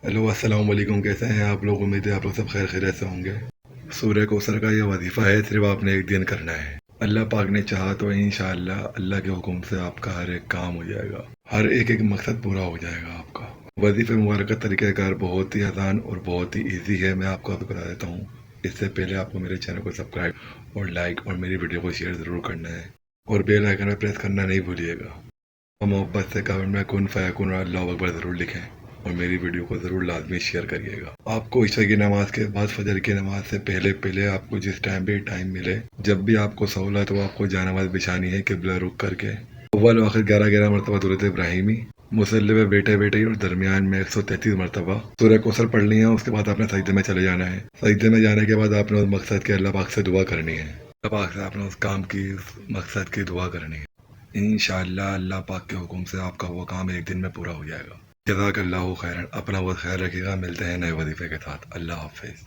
Hello अस्सलाम वालेकुम। कैसे हैं आप लोग? उम्मीद है आप लोग सब खैर खैरियत से होंगे। सूर्य कोसर का ये वजीफ़ा है, सिर्फ आपने एक दिन करना है। अल्लाह पाक ने चाहा तो इंशाअल्लाह अल्लाह के हुक्म से आपका हर एक काम हो जाएगा, हर एक एक मकसद पूरा हो जाएगा आपका। वजीफ़े मुबारक का तरीक़ाकार बहुत ही आसान और बहुत ही ईजी है, मैं आपको अभी बता देता हूँ। इससे पहले आपको मेरे चैनल को सब्सक्राइब और लाइक और मेरी वीडियो को शेयर ज़रूर करना है और बेल आइकन में प्रेस करना नहीं भूलिएगा। और मोहब्बत से कमेंट में कुन फ़यकुन और अल्लाहु अकबर ज़रूर लिखें और मेरी वीडियो को ज़रूर लाजमी शेयर करिएगा। आपको इशा की नमाज के बाद फजर की नमाज से पहले पहले आपको जिस टाइम भी टाइम मिले, जब भी आपको सहूलत हो, आपको जानमाज बिछानी है किबला रुख करके। अव्वल आखिर 11-11 मरतबा दुरूद इब्राहिमी, मुसल्ले पे बैठे बैठे और दरमियान में 133 मरतबा सूरह कौसर पढ़नी है। उसके बाद आपने सजदे में चले जाना है। सजदे में जाने के बाद आपने उस मकसद के अल्लाह पाक से दुआ करनी है। अल्लाह पाक से आपने उस काम की, उस मकसद की दुआ करनी है। इंशाअल्लाह अल्लाह पाक के हुक्म से आपका वो काम एक दिन में पूरा हो जाएगा। जज़ाकल्लाहु खैरन। अपना बहुत ख्याल रखिएगा। मिलते हैं नए वजीफे के साथ। अल्लाह हाफिज़।